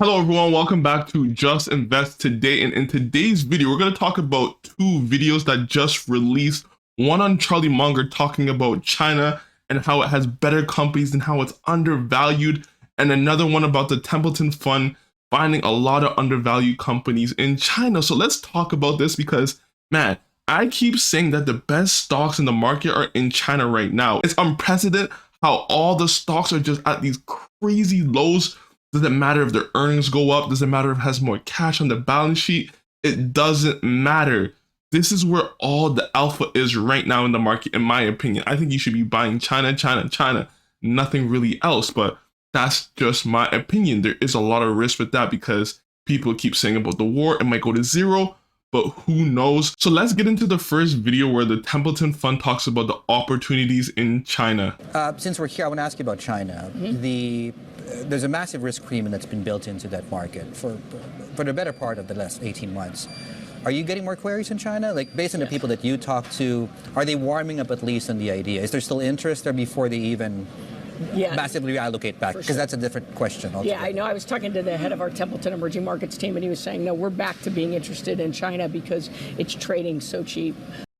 Hello everyone, welcome back to Just Invest Today. And in today's video, we're going to talk about two videos that just released. One on Charlie Munger talking about China and how it has better companies and how it's undervalued. And another one about the Templeton fund finding a lot of undervalued companies in China. So let's talk about this because, man, I keep saying that the best stocks in the market are in China right now. It's unprecedented how all the stocks are just at these crazy lows. Doesn't matter if their earnings go up. Doesn't matter if it has more cash on the balance sheet. It doesn't matter. This is where all the alpha is right now in the market, in my opinion. I think you should be buying China, China, China, nothing really else. But that's just my opinion. There is a lot of risk with that because people keep saying about the war, it might go to zero, but who knows? So let's get into the first video where the Templeton fund talks about the opportunities in China. Since we're here, I want to ask you about China. There's a massive risk premium that's been built into that market for the better part of the last 18 months. Are you getting more queries in China? Like, based on the people that you talk to, are they warming up at least on the idea? Is there still interest there before they even massively reallocate back? Because that's a different question altogether. Yeah, I know. I was talking to the head of our Templeton emerging markets team, and he was saying, no, we're back to being interested in China because it's trading so cheap.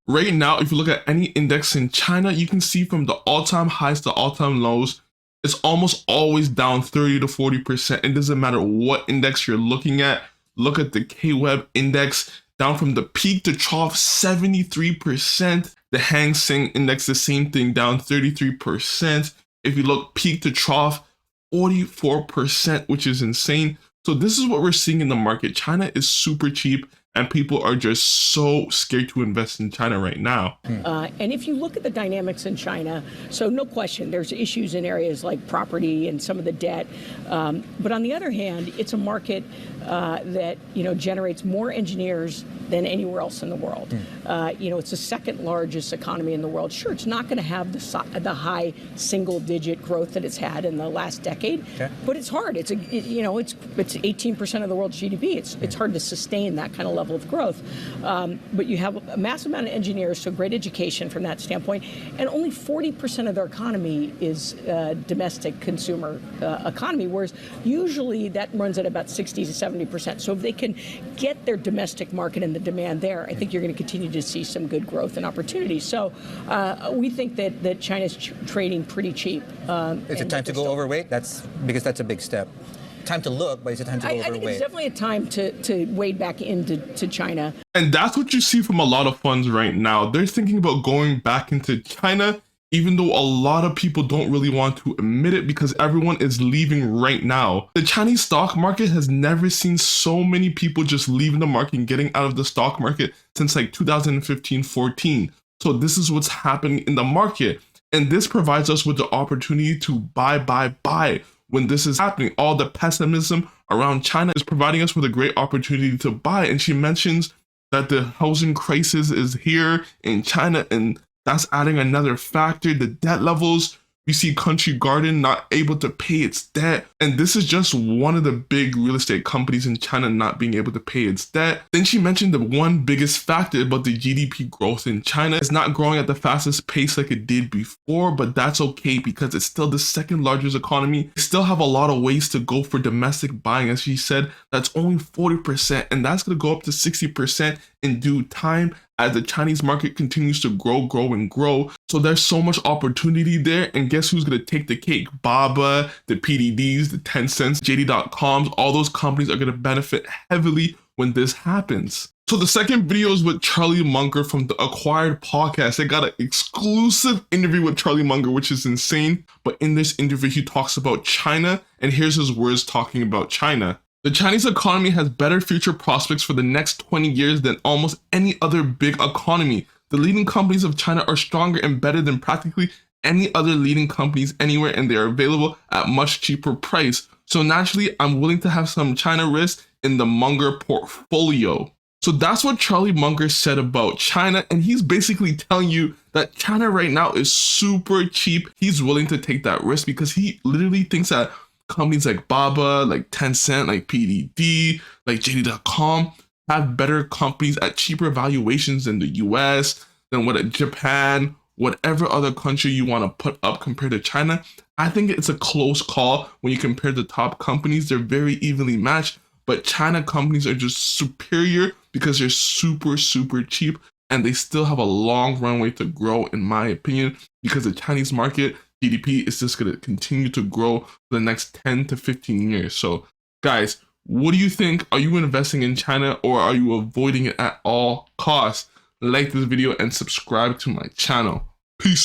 Right now, if you look at any index in China, you can see from the all-time highs to all-time lows, it's almost always down 30 to 40%. It doesn't matter what index you're looking at. Look at the K-Web index, down from the peak to trough, 73%. The Hang Seng index, the same thing, down 33%. If you look peak to trough, 44%, which is insane. So this is what we're seeing in the market. China is super cheap, and people are just so scared to invest in China right now. And if you look at the dynamics in China, so no question, there's issues in areas like property and some of the debt. But on the other hand, it's a market that generates more engineers than anywhere else in the world. It's the second largest economy in the world. Sure, it's not going to have the high single-digit growth that it's had in the last decade, but it's hard. It's 18% of the world's GDP. It's hard to sustain that kind of level of growth. But you have a massive amount of engineers, so great education from that standpoint, and only 40% of their economy is domestic consumer economy, whereas usually that runs at about 60 to 70%. So if they can get their domestic market and the demand there, I think you're going to continue to see some good growth and opportunities. So we think that China's trading pretty cheap. Is it time to go overweight? Because that's a big step. Time to look, but is it time to go overweight? I think it's definitely a time to wade back into China. And that's what you see from a lot of funds right now. They're thinking about going back into China, even though a lot of people don't really want to admit it because everyone is leaving right now. The Chinese stock market has never seen so many people just leaving the market and getting out of the stock market since like 2015-14. So this is what's happening in the market. And this provides us with the opportunity to buy. When this is happening, all the pessimism around China is providing us with a great opportunity to buy. And she mentions that the housing crisis is here in China, and that's adding another factor. The debt levels, we see Country Garden not able to pay its debt. And this is just one of the big real estate companies in China not being able to pay its debt. Then she mentioned the one biggest factor about the GDP growth in China. It's not growing at the fastest pace like it did before, but that's okay because it's still the second largest economy. They still have a lot of ways to go for domestic buying. As she said, that's only 40%, and that's going to go up to 60% in due time as the Chinese market continues to grow. So there's so much opportunity there. And guess who's going to take the cake? Alibaba, the PDDs, the Tencents, JD.coms, all those companies are going to benefit heavily when this happens. So the second video is with Charlie Munger from the Acquired podcast. They got an exclusive interview with Charlie Munger, which is insane. But in this interview, he talks about China, and here's his words talking about China. The Chinese economy has better future prospects for the next 20 years than almost any other big economy. The leading companies of China are stronger and better than practically any other leading companies anywhere, and they are available at much cheaper price. So naturally, I'm willing to have some China risk in the Munger portfolio. So that's what Charlie Munger said about China, and he's basically telling you that China right now is super cheap. He's willing to take that risk because he literally thinks that companies like Alibaba, like Tencent, like PDD, like JD.com have better companies at cheaper valuations than the US, than what Japan, whatever other country you want to put up compared to China. I think it's a close call when you compare the top companies. They're very evenly matched, but China companies are just superior because they're super, super cheap, and they still have a long runway to grow, in my opinion, because the Chinese market GDP is just going to continue to grow for the next 10 to 15 years. So guys, what do you think? Are you investing in China or are you avoiding it at all costs? Like this video and subscribe to my channel. Peace.